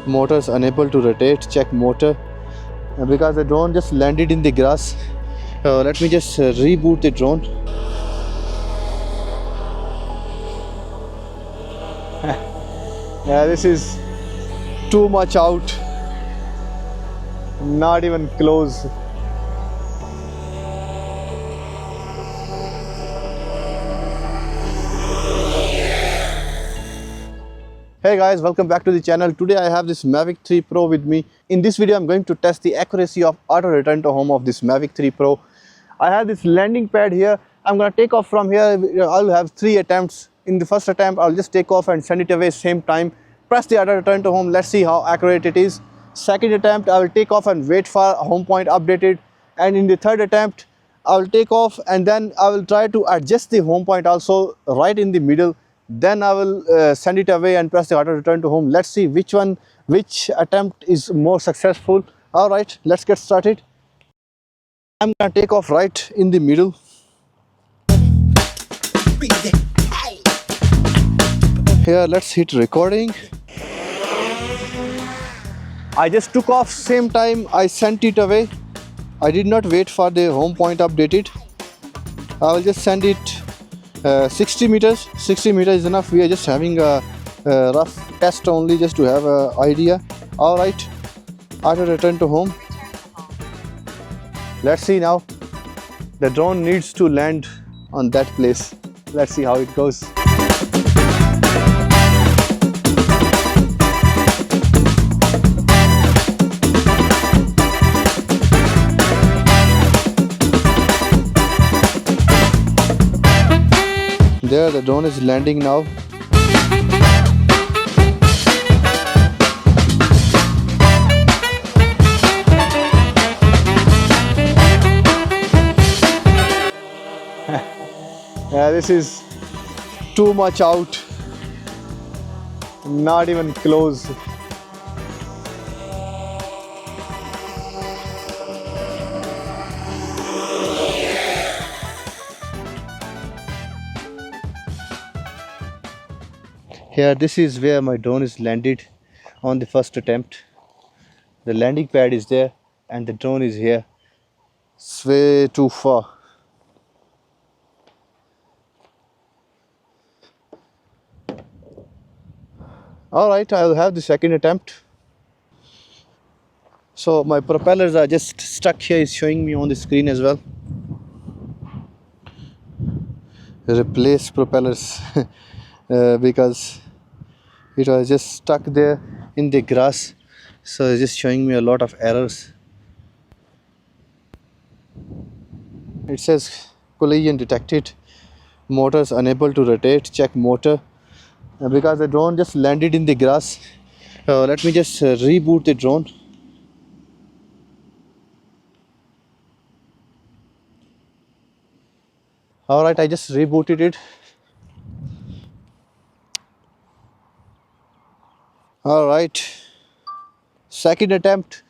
Motors unable to rotate. Check motor. Because the drone just landed in the grass. Let me just reboot the drone. Yeah, this is too much out. Not even close. Hey guys, welcome back to the channel. Today I have this Mavic 3 Pro with me. In this video I'm going to test the accuracy of auto return to home of this Mavic 3 Pro. I have this landing pad here. I'm going to take off from here. I'll have 3 attempts. In the first attempt I'll just take off and send it away same time. Press the auto return to home. Let's see how accurate it is. Second attempt I will take off and wait for home point updated. And in the third attempt I will take off and then I will try to adjust the home point also right in the middle. Then I will send it away and press the auto return to home. Let's see which attempt is more successful. All right, let's get started. I'm gonna take off right in the middle. Here, let's hit recording. I just took off same time I sent it away. I did not wait for the home point updated. I will just send it 60 meters. 60 meters is enough. We are just having a rough test only, just to have an idea. All right, auto return to home. Let's see now. The drone needs to land on that place. Let's see how it goes. There, the drone is landing now. Yeah, this is too much out. Not even close. Here, this is where my drone is landed on the first attempt. The landing pad is there and the drone is here. It's way too far. Alright, I'll have the second attempt. So my propellers are just stuck here, it's showing me on the screen as well. Replace propellers because it was just stuck there in the grass, so it's just showing me a lot of errors. It says collision detected, motors unable to rotate. Check motor. Because the drone just landed in the grass. Let me just reboot the drone. Alright, I just rebooted it. Alright, second attempt.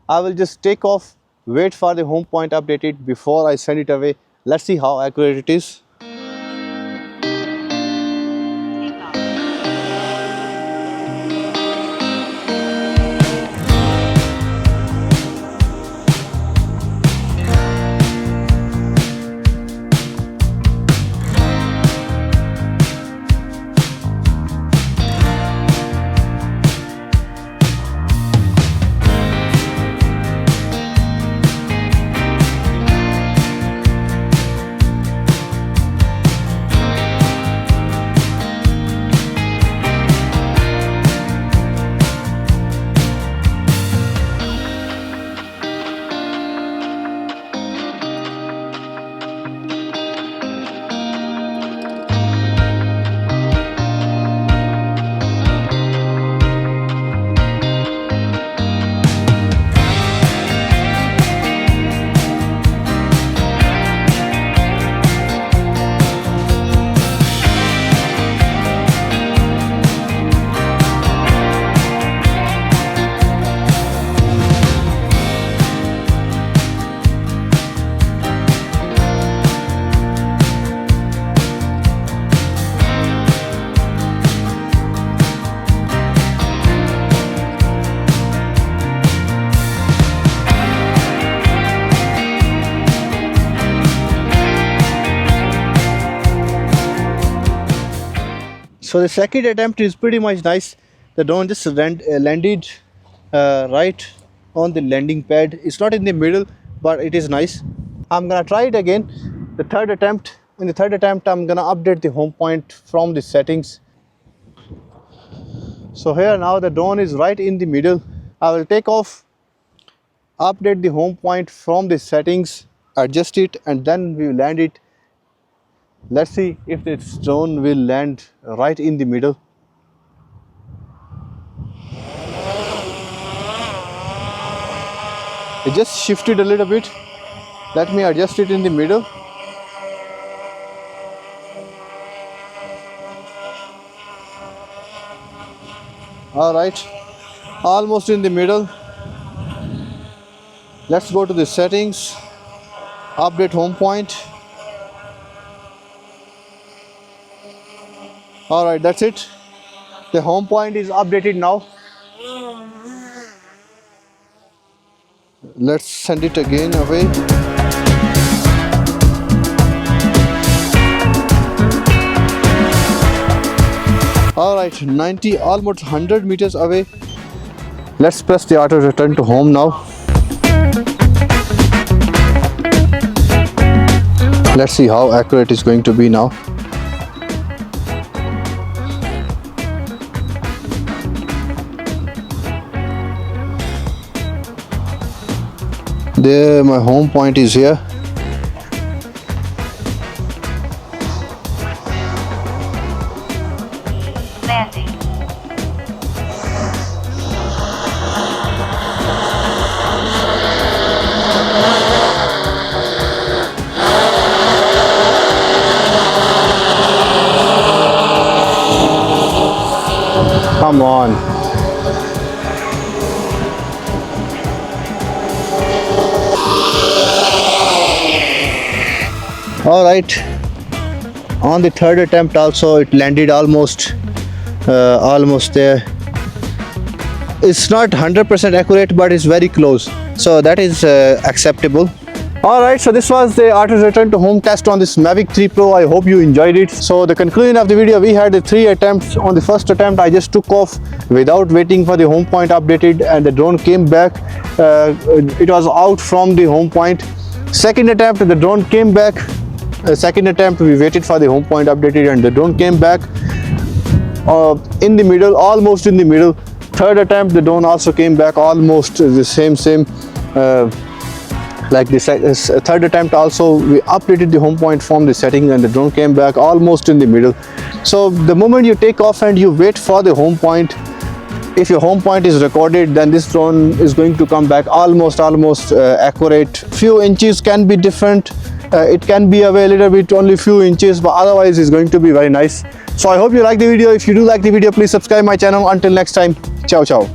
I will just take off, wait for the home point updated before I send it away. Let's see how accurate it is. So the second attempt is pretty much nice. The drone just landed right on the landing pad. It's not in the middle, but it is nice. I'm gonna try it again. The third attempt. In the third attempt, I'm gonna update the home point from the settings. So here now the drone is right in the middle. I will take off, update the home point from the settings, adjust it, and then we will land it. Let's see if this drone will land right in the middle. It just shifted a little bit. Let me adjust it in the middle. All right, almost in the middle. Let's go to the settings, update home point. All right, that's it. The home point is updated now. Let's send it again away. All right, 90, almost 100 meters away. Let's press the auto return to home now. Let's see how accurate it's going to be now. There, my home point is here. Landing. Come on. All right. On the third attempt also it landed almost there. It's not 100% accurate, but it's very close. So that is acceptable. Alright, so this was the auto return to home test on this Mavic 3 Pro. I hope you enjoyed it. So the conclusion of the video, we had the 3 attempts. On the first attempt, I just took off without waiting for the home point updated, and the drone came back. It was out from the home point. Second attempt, the drone came back. Second attempt, we waited for the home point updated, and the drone came back in the middle, almost in the middle. Third attempt, the drone also came back almost the same like this. Third attempt also, we updated the home point from the setting, and the drone came back almost in the middle. So the moment you take off and you wait for the home point, if your home point is recorded, then this drone is going to come back almost accurate. Few inches can be different. It can be away a little bit, only few inches, but otherwise it's going to be very nice. So I hope you like the video. If you do like the video, please subscribe my channel. Until next time, ciao ciao.